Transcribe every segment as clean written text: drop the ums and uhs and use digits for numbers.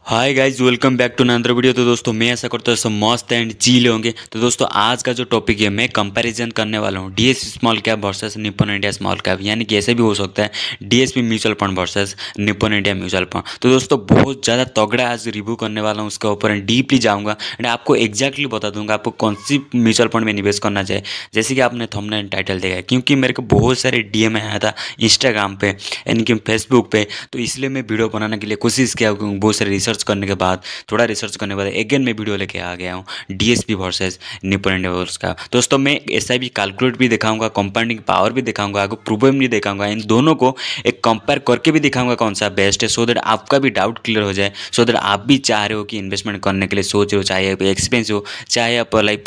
Hi guys, welcome back to another video. तो दोस्तों मैं ऐसा करता हूँ सब मस्त एंड चिल होंगे। तो दोस्तों आज का जो टॉपिक है मैं कंपैरिजन करने वाला हूँ DSP small cap versus Nippon India small cap, यानी कि ऐसे भी हो सकता है DSP mutual fund versus Nippon India mutual fund. तो दोस्तों बहुत ज़्यादा तगड़ा आज रिव्यू करने वाला हूँ, उसके ऊपर डीपली जाऊँगा एंड आपको एक्जैक्टली बता दूंगा आपको कौन सी म्यूचुअल फंड में निवेश करना चाहिए। जैसे कि आपने थंबनेल टाइटल देखा है, क्योंकि मेरे को बहुत सारे डीएम आया था इंस्टाग्राम पे यानी कि फेसबुक पे, तो इसलिए मैं वीडियो बनाने के लिए कोशिश किया। बहुत सारे रिसर्च करने के बाद, थोड़ा रिसर्च करने के बाद अगेन मैं वीडियो लेके आ गया हूँ DSP versus Nippon India versus का। दोस्तों मैं एसआईपी कैलकुलेट भी दिखाऊंगा, कंपाउंडिंग पावर भी दिखाऊंगा, आपको प्रूवन भी दिखाऊंगा, इन दोनों को एक कंपेयर करके भी दिखाऊंगा कौन सा बेस्ट है, सो दैट आपका भी डाउट क्लियर हो जाए, सो दैट आप भी चाह रहे हो कि इन्वेस्टमेंट करने के लिए सोच रहे हो, चाहे आप एक्सपीरियंस हो, चाहे आप लाइक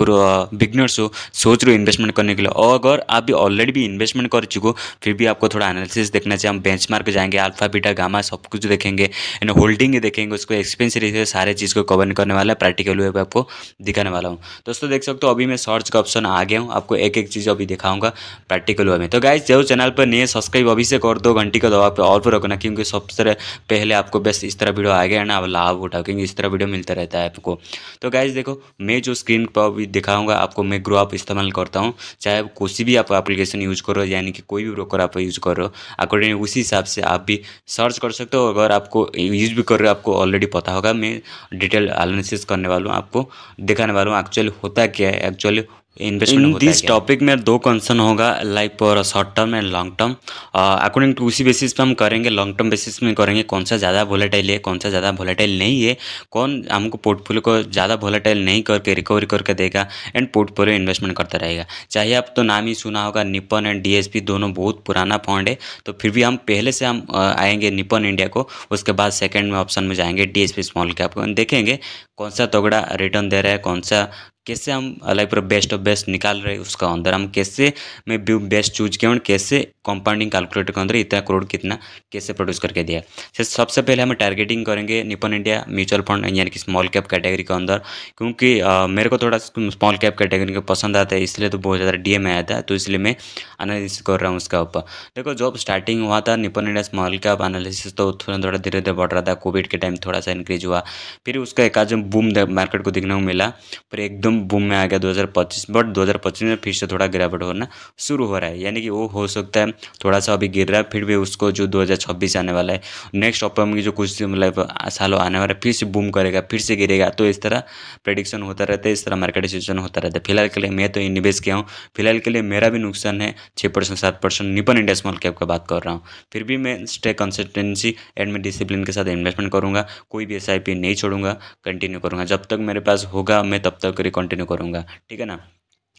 बिगनर्स हो, सोच रहे हो इन्वेस्टमेंट करने के लिए, और अगर आप भी ऑलरेडी भी इन्वेस्टमेंट कर चुको फिर भी आपको थोड़ा एनालिसिस देखना चाहिए। हम बेंचमार्क जाएंगे, अल्फा बीटा गामा सब कुछ देखेंगे एंड होल्डिंग देखेंगे, उसको एक्सपेंस रेशियो सारे चीज़ को कवर करने वाला है, प्रैक्टिकल वे पे आपको दिखाने वाला हूँ। दोस्तों देख सकते हो अभी मैं सर्च का ऑप्शन आ गया हूँ, आपको एक एक चीज़ अभी दिखाऊंगा प्रैक्टिकल वे में। तो गाइस जो चैनल पर नहीं है सब्सक्राइब अभी से कर दो, घंटी का दबाव पे ऑल पर रखना, क्योंकि सबसे पहले आपको बस इस तरह वीडियो आ गया ना, लाभ उठाओ, क्योंकि इस तरह वीडियो मिलता रहता है आपको। तो गाइस देखो मैं जो स्क्रीन पर अभी दिखाऊंगा आपको, मैं ग्रो अप इस्तेमाल करता हूँ, चाहे कोई भी आप एप्लीकेशन यूज करो, यानी कि कोई भी ब्रोकर आप यूज करो, अकॉर्डिंग उसी हिसाब से आप भी सर्च कर सकते हो। अगर आपको यूज भी कर रहे हो आपको ऑलरेडी पता होगा, मैं डिटेल एनालिसिस करने वाला हूँ, आपको दिखाने वाला हूँ एक्चुअली होता क्या है, एक्चुअली इन्वेस्टमेंट इन होता है दिस क्या है। टॉपिक में दो कंसर्न होगा, like for short term and long term. According to उसी बेसिस पे हम करेंगे, लॉन्ग टर्म बेसिस में करेंगे कौन सा ज़्यादा वोलेटाइल है, कौन सा ज़्यादा वोलेटाइल नहीं है, कौन हमको पोर्टफोलियो को ज़्यादा वोलेटाइल नहीं करके रिकवरी करके देगा एंड पोर्टफोलियो इन्वेस्टमेंट करता रहेगा। चाहे आप तो नाम ही सुना होगा निप्पॉन एंड डीएसपी, दोनों बहुत पुराना फंड है, तो फिर भी हम पहले से हम आएंगे निप्पॉन इंडिया को, उसके बाद सेकंड में ऑप्शन में जाएंगे डीएसपी स्मॉल कैप को, देखेंगे कौन सा तगड़ा रिटर्न दे रहा है, कौन सा कैसे हम लाइक पूरा बेस्ट ऑफ बेस्ट निकाल रहे हैं, उसका अंदर हम कैसे में बेस्ट चूज किया और कैसे कंपाउंडिंग कैलकुलेटर के अंदर इतना करोड़ कितना कैसे प्रोड्यूस करके दिया। सबसे पहले हम टारगेटिंग करेंगे निप्पॉन इंडिया म्यूचुअल फंड यानी कि स्मॉल कैप कैटेगरी के अंदर, क्योंकि मेरे को थोड़ा स्मॉल कैप कैटेगरी का पसंद आता है, इसलिए तो बहुत ज़्यादा डीएम आया था, तो इसलिए मैं एनालिसिस कर रहा हूँ उसका ऊपर। देखो जब स्टार्टिंग हुआ था Nippon India small cap analysis, तो थोड़ा थोड़ा धीरे धीरे बढ़ रहा था, कोविड के टाइम थोड़ा सा इंक्रीज हुआ, फिर उसका एक आध बूम मार्केट को देखने को मिला, फिर एकदम बूम में आ गया 2025, बट 2025 में फिर से थोड़ा गिरावट होना शुरू हो रहा है, यानी कि वो हो सकता है थोड़ा सा अभी गिर रहा है, फिर भी उसको जो 2026 आने वाला है, नेक्स्ट अपकमिंग जो कुछ मतलब सालों आने वाला है, फिर से बूम करेगा, फिर से गिरेगा, तो इस तरह प्रेडिक्शन होता रहता है, इस तरह मार्केट सिचुएशन होता रहता है। फिलहाल के लिए मैं तो निवेश किया हूँ, फिलहाल के लिए मेरा भी नुकसान है 6% 7%, निप्पॉन इंडिया स्मॉल कैप का बात कर रहा हूँ, फिर भी मैं स्टे कंसिस्टेंसी एंड में डिसिप्लिन के साथ इन्वेस्टमेंट करूँगा, कोई भी एसआईपी नहीं छोड़ूंगा, कंटिन्यू करूँगा, जब तक मेरे पास होगा मैं तब तक कंटिन्यू करूँगा, ठीक है ना।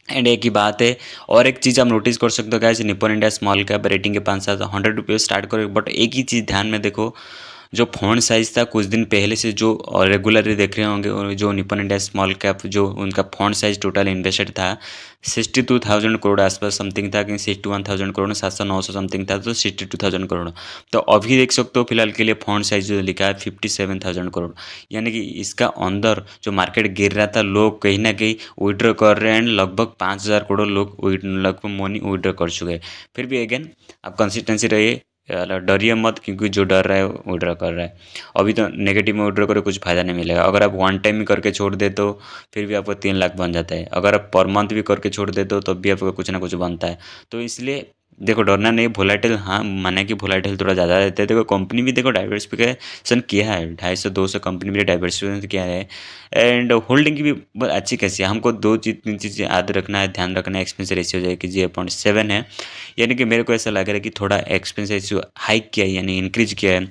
एंड एक ही बात है, और एक चीज़ आप नोटिस कर सकते हो guys, Nippon India small cap rating के 5 100 रुपये स्टार्ट करो, बट एक ही चीज़ ध्यान में देखो, जो फंड साइज था कुछ दिन पहले से जो रेगुलरली देख रहे होंगे, और जो निप्पॉन इंडिया स्मॉल कैप जो उनका फंड साइज टोटल इन्वेस्टेड था 62,000 करोड़ आसपास समथिंग था, कि 61,000 करोड़ 700 900 समथिंग था, तो 62,000 करोड़। तो अभी देख सकते हो फिलहाल के लिए फंड साइज जो लिखा है 57,000 करोड़, यानी कि इसका अंदर जो मार्केट गिर रहा था लोग कहीं ना कहीं विड्रॉ कर रहे हैं, लगभग 5,000 करोड़ लोग लगभग मनी विड्रॉ कर चुके हैं। फिर भी अगेन आप कंसिस्टेंसी रहिए, डरिए मत, क्योंकि जो डर रहा है वो विड्रॉ कर रहा है। अभी तो नेगेटिव में विड्रॉ करे कुछ फ़ायदा नहीं मिलेगा, अगर आप वन टाइम ही करके छोड़ दे तो फिर भी आपको 3 लाख बन जाता है, अगर आप पर मंथ भी करके छोड़ देते हो तो भी आपको कुछ ना कुछ बनता है। तो इसलिए देखो डरना नहीं, वोलेटाइल हाँ माने कि वोलेटाइल थोड़ा ज़्यादा रहता है, देखो कंपनी भी देखो डाइवर्सिफिकेशन किया है, 250 कंपनी भी डाइवर्सिफिकेशन किया है, एंड होल्डिंग की भी बहुत अच्छी कैसी है। हमको दो चीज़ तीन चीज़ें याद रखना है, ध्यान रखना है, एक्सपेंस रेशियो जो है कि 0.7 है, यानी कि मेरे को ऐसा लग रहा है कि थोड़ा एक्सपेंस रेशियो हाइक किया है, यानी इंक्रीज किया है,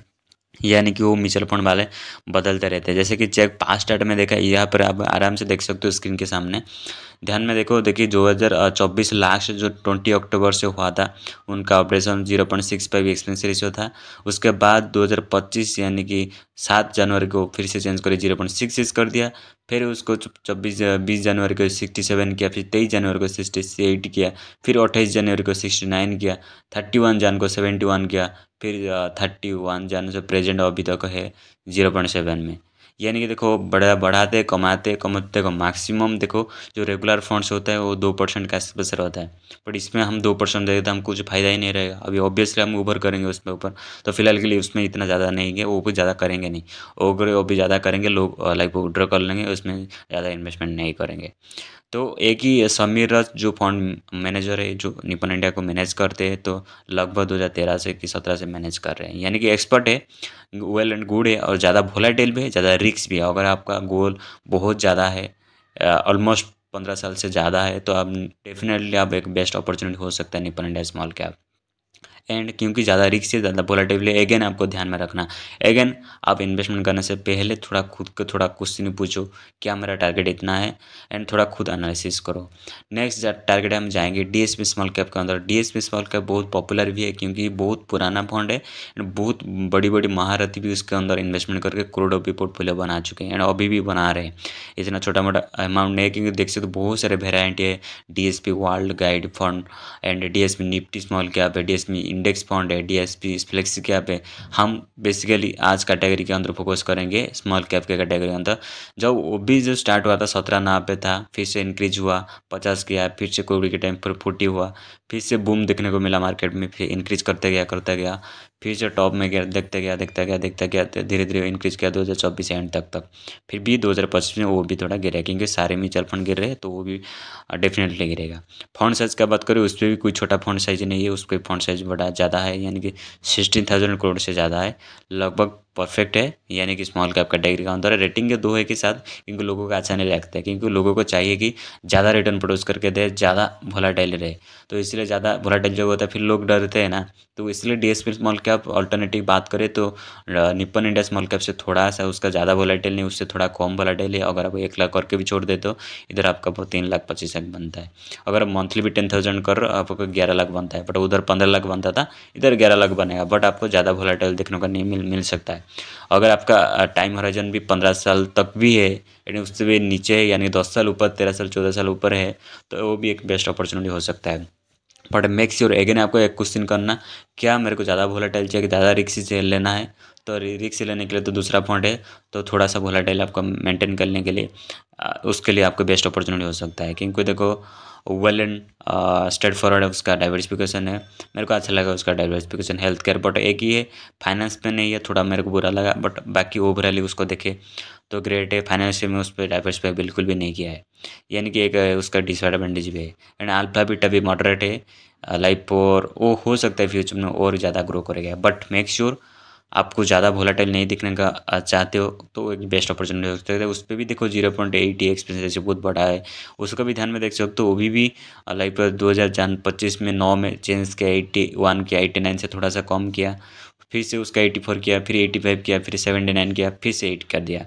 यानी कि वो म्यूचुअल फंड वाले बदलते रहते हैं। जैसे कि चेक पास्ट डाटा में देखा, यहाँ पर आप आराम से देख सकते हो स्क्रीन के सामने, ध्यान में देखो, देखिए 2024 लास्ट जो 20 अक्टूबर से हुआ था उनका ऑपरेशन 0.65 एक्सपेंस रेशियो था, उसके बाद 2025 यानी कि 7 जनवरी को फिर से चेंज कर 0.66 कर दिया, फिर उसको 20 जनवरी को 67 किया, फिर 23 जनवरी को 68 किया, फिर 28 जनवरी को 69 किया, 31 जन को 71 किया, फिर 31 जन से प्रेजेंट अभी तक है 0.7 में, यानी कि देखो बढ़ाते कमाते कमाते देखो मैक्सिमम देखो जो रेगुलर फंड्स होता है वो 2% का आसपास रहता है, बट इसमें हम 2% देंगे तो हमको कुछ फ़ायदा ही नहीं रहेगा। अभी ऑब्वियसली हम ऊपर करेंगे उसमें ऊपर, तो फिलहाल के लिए उसमें इतना ज़्यादा नहीं है, वो भी ज़्यादा करेंगे नहीं। अगर वो भी ज़्यादा करेंगे लोग लाइक विड्रॉ कर लेंगे, उसमें ज़्यादा इन्वेस्टमेंट नहीं करेंगे। तो एक ही समीर रथ जो फंड मैनेजर है जो निपन इंडिया को मैनेज करते हैं, तो लगभग 2013 से कि 17 से मैनेज कर रहे हैं, यानी कि एक्सपर्ट है, वेल एंड गुड है, और ज़्यादा वोलेटाइल भी है, ज़्यादा रिस्क भी है। अगर आपका गोल बहुत ज़्यादा है, ऑलमोस्ट 15 साल से ज़्यादा है, तो आप डेफिनेटली आप एक बेस्ट अपॉर्चुनिटी हो सकता है Nippon India small cap. And क्योंकि ज़्यादा रिस्क से ज़्यादा वोलेटिलिटी अगेन आपको ध्यान में रखना। अगेन आप इन्वेस्टमेंट करने से पहले थोड़ा खुद को थोड़ा क्वेश्चन पूछो, क्या मेरा टारगेट इतना है, एंड थोड़ा खुद एनालिसिस करो। नेक्स्ट टारगेट हम जाएंगे डीएसपी स्मॉल कैप के अंदर। डीएसपी स्मॉल कैप बहुत पॉपुलर भी है क्योंकि बहुत पुराना फंड है, एंड बहुत बड़ी बड़ी महारथी भी उसके अंदर इन्वेस्टमेंट करके करोड़ों की पोर्टफोलियो बना चुके हैं, एंड अभी भी बना रहे हैं। इतना छोटा मोटा अमाउंट नहीं है, क्योंकि देख सकते हो बहुत सारे वेराइटी है। DSP world guide fund and DSP Nifty small cap है, डीएसपी इंडेक्स फंड है, डीएसपी फ्लेक्सी कैप है। हम बेसिकली आज कैटेगरी के अंदर फोकस करेंगे स्मॉल कैप के कैटेगरी के अंदर। जब वो भी जो स्टार्ट हुआ था 17 पे था, फिर से इंक्रीज हुआ 50 गया, फिर से कोविड के टाइम पर 40 हुआ, फिर से बूम देखने को मिला मार्केट में, फिर इंक्रीज करते गया, फिर से टॉप में गया, देखते गया धीरे धीरे इंक्रीज किया 2024 एंड तक। फिर भी 2025 में वो भी थोड़ा गिरा, क्योंकि सारे म्यूचुअल फंड गिर रहे हैं, तो वो भी डेफिनेटली गिरेगा। फंड साइज का बात करें, उस पर भी कोई छोटा फंड साइज नहीं है, उस पर फंड साइज बड़ा ज़्यादा है, यानी कि 16,000 करोड़ से ज़्यादा है, लगभग परफेक्ट है। यानी कि स्मॉल कैप कैटेगरी का अंदर रेटिंग के 2 है के साथ, क्योंकि लोगों को अच्छा नहीं लगता है, क्योंकि लोगों को चाहिए कि ज़्यादा रिटर्न प्रोड्यूस करके दे, ज़्यादा वोलेटाइल रहे, तो इसलिए ज़्यादा वोलेटाइल जब होता है फिर लोग डरते हैं ना, तो इसलिए डीएसपी स्मॉल कैप अल्टरनेटिव बात करें तो निप्पन इंडिया स्मॉल कैप से थोड़ा सा उसका ज़्यादा वोलेटाइल नहीं, उससे थोड़ा कम वोलेटाइल है। अगर आप 1 लाख करके भी छोड़ देते हो, इधर आपका 3,25,000 बनता है। अगर मंथली भी 10,000 कर रहे हो, आपको 11 लाख बनता है, बट उधर 15 लाख बनता था, इधर 11 लाख बनेगा, बट आपको ज़्यादा वोलेटाइल देखने को नहीं मिल सकता है। अगर आपका टाइम हॉराइजन भी 15 साल तक भी है, यानी उससे भी नीचे है, यानी 10 साल ऊपर, 13 साल 14 साल ऊपर है, तो वो भी एक बेस्ट अपॉर्चुनिटी हो सकता है। बट मेक श्योर अगेन आपको एक क्वेश्चन करना, क्या मेरे को ज़्यादा वोलेटाइल चाहिए, ज़्यादा रिस्क से लेना है, तो रिस्क लेने के लिए तो दूसरा फंड है, तो थोड़ा सा वोलेटाइल आपको मेंटेन करने के लिए उसके लिए आपको बेस्ट अपॉर्चुनिटी हो सकता है। क्योंकि देखो वेल एंड स्ट्रेट फॉरवर्ड है, उसका डाइवर्सिफिकेशन है, मेरे को अच्छा लगा उसका डाइवर्सिफिकेशन। हेल्थ केयर बट एक ही है, फाइनेंस पे नहीं है, थोड़ा मेरे को बुरा लगा, बट बाकी ओवरऑली उसको देखे तो ग्रेट है। फाइनेंशियल में उस पर डाइवर्सिफाई बिल्कुल भी नहीं किया है, यानी कि एक उसका डिसएडवांटेज भी है। एंड अल्फा बीटा भी मॉडरेट है, लाइफ और वो हो सकता है फ्यूचर में और ज़्यादा ग्रो करेगा, बट मेक श्योर आपको ज़्यादा वोलेटाइल नहीं दिखने का चाहते हो, तो एक बेस्ट अपॉर्चुनिटी हो सकता है। उस पर भी देखो 0.80 एक्सपेंस रेशियो बहुत बड़ा है, उसका भी ध्यान में देख सकते हो। वो भी लाइक 2025 में 9 में चेंज किया, 81 किया, 89 से थोड़ा सा कम किया, फिर से उसका 84 किया, फिर 85 किया, फिर 79 किया, फिर से 8 कर दिया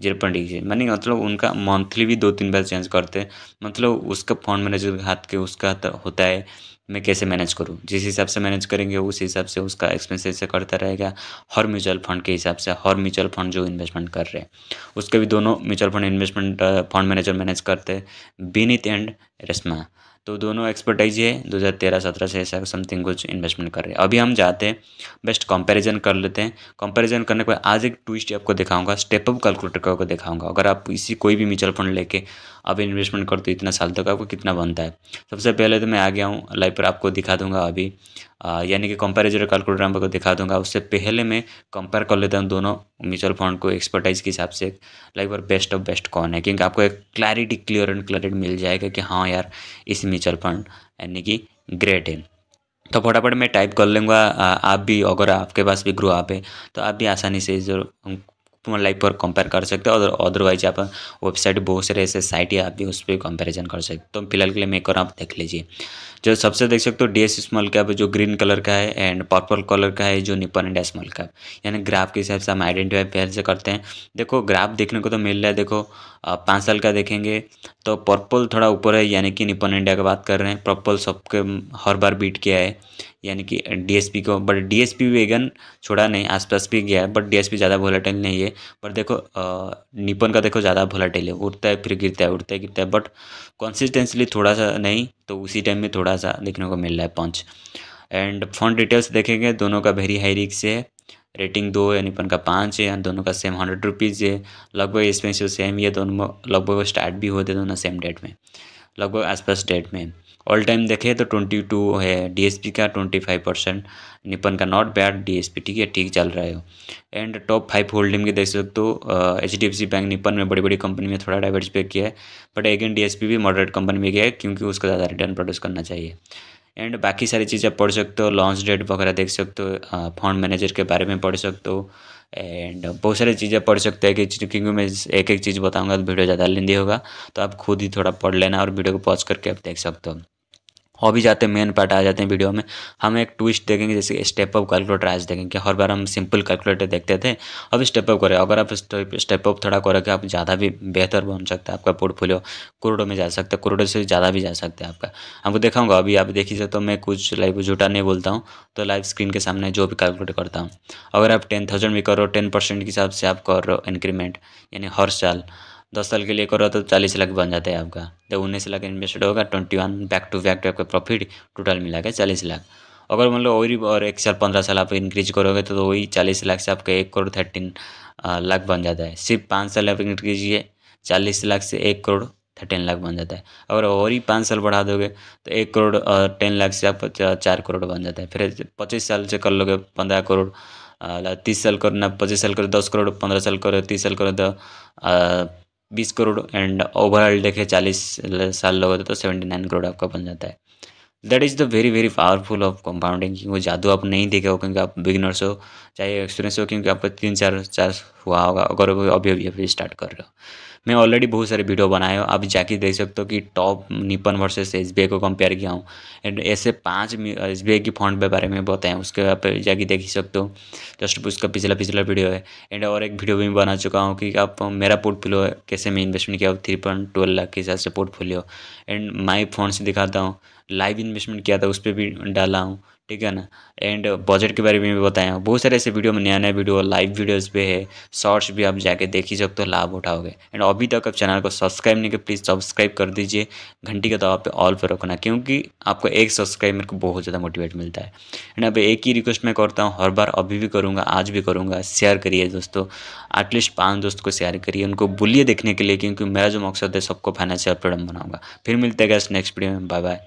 0.8। मानी मतलब उनका मंथली भी 2-3 बार चेंज करते हैं, मतलब उसका फंड मैनेजर हाथ के उसका होता है मैं कैसे मैनेज करूँ, जिस हिसाब से मैनेज करेंगे उस हिसाब से उसका एक्सपेंसेस से करता रहेगा। हर म्यूचुअल फंड के हिसाब से, हर म्यूचुअल फंड जो इन्वेस्टमेंट कर रहे हैं उसके भी दोनों mutual fund investment fund manager manage करते हैं, विनीत एंड रेशमा, तो दोनों एक्सपर्टाइज है। 2013-17 से ऐसा समथिंग कुछ इन्वेस्टमेंट कर रहे हैं। अभी हम जाते हैं बेस्ट कंपैरिजन कर लेते हैं। कंपैरिजन करने के बाद आज एक ट्विस्ट आपको दिखाऊंगा, स्टेप अप कैलकुलेटर को दिखाऊंगा। अगर आप इसी कोई भी म्यूचुअल फंड लेके आप इन्वेस्टमेंट करते हो इतना साल तक, आपको कितना बनता है। सबसे पहले तो मैं आ गया हूँ लाइव पर, आपको दिखा दूंगा अभी, यानी कि कंपैरिजन कैलकुलेटर आपको दिखा दूंगा। उससे पहले मैं कंपेयर कर लेता हूँ दोनों म्यूचुअल फंड को एक्सपर्टाइज के हिसाब से, लाइक और बेस्ट ऑफ बेस्ट कौन है, क्योंकि आपको एक क्लैरिटी क्लियर एंड क्लैरिटी मिल जाएगा कि हाँ यार इस म्यूचुअल फंड यानी कि ग्रेट है। तो फटाफट मैं टाइप कर लूँगा, आप भी अगर आपके पास भी ग्रो आप है तो आप भी आसानी से जो लाइव पर कंपेयर कर सकते हो, और अदरवाइज आप वेबसाइट बहुत सारे ऐसे साइट है, आप भी उस पर कंपेरिजन कर सकते हो। तो फिलहाल के लिए मैं कर आप देख लीजिए। जो सबसे देख सकते हो डीएस स्मॉल कैप जो ग्रीन कलर का है एंड पर्पल कलर का है जो निप्पन इंडिया स्मॉल कैप, यानी ग्राफ के हिसाब से हम आइडेंटिफाई पहले से करते हैं। देखो ग्राफ देखने को तो मिल रहा है, देखो 5 साल का देखेंगे तो पर्पल थोड़ा ऊपर है, यानी कि निप्पन इंडिया की बात कर रहे हैं। पर्पल सबके हर बार बीट किया है, यानी कि डीएसपी को, बट डीएसपी भी वेगन छोड़ा नहीं, आसपास भी गया है, बट डीएसपी ज़्यादा वोलेटाइल नहीं है। पर देखो निप्पन का देखो ज़्यादा वोलेटाइल है, उठता है फिर गिरता है, उठता है गिरता है, बट कंसिस्टेंसली थोड़ा सा नहीं, तो उसी टाइम में थोड़ा सा देखने को मिल रहा है पंच। एंड फंड डिटेल्स देखेंगे, दोनों का वेरी हाई रिस्क है, रेटिंग 2 है, निपन का 5 है, दोनों का सेम 100 रुपीज़ है। लगभग इसमें से सेम ही है, दोनों लगभग स्टार्ट भी होते दोनों सेम डेट में, लगभग आसपास डेट में। ऑल टाइम देखें तो 22 है डीएसपी का, 25% निपन का, नॉट बैड डीएसपी, ठीक है, ठीक चल रहा है। एंड टॉप 5 होल्डिंग के देख सकते हो, एचडीएफसी बैंक निपन में बड़ी बड़ी कंपनी में थोड़ा डाइवर्सिफाई किया है, बट अगेन डीएसपी भी मॉडरेट कंपनी में गया है क्योंकि उसको ज़्यादा रिटर्न प्रोड्यूस करना चाहिए। एंड बाकी सारी चीज़ें पढ़ सकते हो, लॉन्च डेट वगैरह देख सकते हो, फंड मैनेजर के बारे में पढ़ सकते हो, एंड बहुत सारी चीज़ें पढ़ सकते हैं कि क्योंकि मैं एक एक चीज़ बताऊंगा तो वीडियो ज़्यादा लेंदी होगा, तो आप खुद ही थोड़ा पढ़ लेना और वीडियो को पॉज करके आप देख सकते हो। हो भी जाते हैं, मेन पार्ट आ जाते हैं वीडियो में। हम एक ट्विस्ट देखेंगे, जैसे स्टेप अप कैलकुलेटर आज देखेंगे। हर बार हम सिंपल कैलकुलेटर देखते थे, अब स्टेप अप करें। अगर आप स्टेप अप थोड़ा करोगे आप ज़्यादा भी बेहतर बन सकता है, आपका पोर्टफोलियो करोड़ों में जा सकता है, करोड़ों से ज़्यादा भी जा सकता है आपका। आपको दिखाऊंगा अभी, आप देख ही सकते हो, मैं कुछ लाइव झूठा नहीं बोलता हूँ, तो लाइव स्क्रीन के सामने जो भी कैलकुलेट करता हूँ। अगर आप 10,000 भी करो, 10% के हिसाब से आप कर रहे हो इंक्रीमेंट, यानी हर साल 10 साल के लिए करो तो 40 लाख बन जाता है आपका। जब 19 लाख इन्वेस्टेड होगा, 21 बैक टू बैक आपका प्रॉफिट टोटल मिला के 40 लाख। अगर मान लो और एक साल 15 साल आप इंक्रीज करोगे तो वही 40 लाख से आपका 1 करोड़ 13 लाख बन जाता है। सिर्फ 5 साल आप इंक्रीज किए, 40 लाख से 1 करोड़ 13 लाख बन जाता है। अगर और ही 5 साल बढ़ा दोगे तो 1 करोड़ 10 लाख से आप 4 करोड़ बन जाता है। फिर 25 साल से कर लोगे 15 करोड़, 30 साल करना, 25 साल करो 10 करोड़, 15 साल करो 30 साल करो तो 20 करोड़, एंड ओवरऑल देखे 40 साल लोगे तो 79 करोड़ आपका बन जाता है। That is the very very powerful of compounding. वो जादू आप नहीं देखे हो क्योंकि आप बिगिनर्स हो, चाहे एक्सपीरियंस हो, क्योंकि आपको 3-4 हुआ होगा अगर वो अभी अभी अभी स्टार्ट कर रहे हो। मैं ऑलरेडी बहुत सारे वीडियो बनाए हो, आप जाके देख सकते हो कि टॉप निपन वर्सेस एसबीआई को कंपेयर किया हूँ, एंड ऐसे 5 एसबीआई की फंड के बारे में बताए हैं, उसके आप जाके देख ही सकते हो। जस्ट उसका पिछला पिछला वीडियो है। एंड और एक वीडियो भी बना चुका हूँ कि आप मेरा पोर्टफोलियो कैसे मैं इन्वेस्टमेंट किया, 3.12 लाख के हिसाब से पोर्टफोलियो, एंड माई फंड्स दिखाता हूँ, लाइव इन्वेस्टमेंट किया था उस पर भी डाला हूँ, ठीक है ना। एंड बजट के बारे में भी बताया हूँ। बहुत सारे ऐसे वीडियो में नया नया वीडियो लाइव वीडियोस पे है, शॉर्ट्स भी आप जाके देख ही सकते हो, लाभ उठाओगे। एंड अभी तक आप चैनल को सब्सक्राइब नहीं किया, प्लीज़ सब्सक्राइब कर दीजिए, घंटी के दबाव पे ऑल पे रखना, क्योंकि आपको एक सब्सक्राइब मेरे को बहुत ज़्यादा मोटिवेट मिलता है। एंड अब एक ही रिक्वेस्ट मैं करता हूँ, हर बार अभी भी करूँगा, आज भी करूँगा, शेयर करिए दोस्तों, एटलीस्ट 5 दोस्त को शेयर करिए, उनको बोलिए देखने के लिए, क्योंकि मेरा जो मकसद है सबको फाइनेंशियल फ्रीडम बनाऊंगा। फिर मिलते हैं नेक्स्ट वीडियो में, बाय बाय।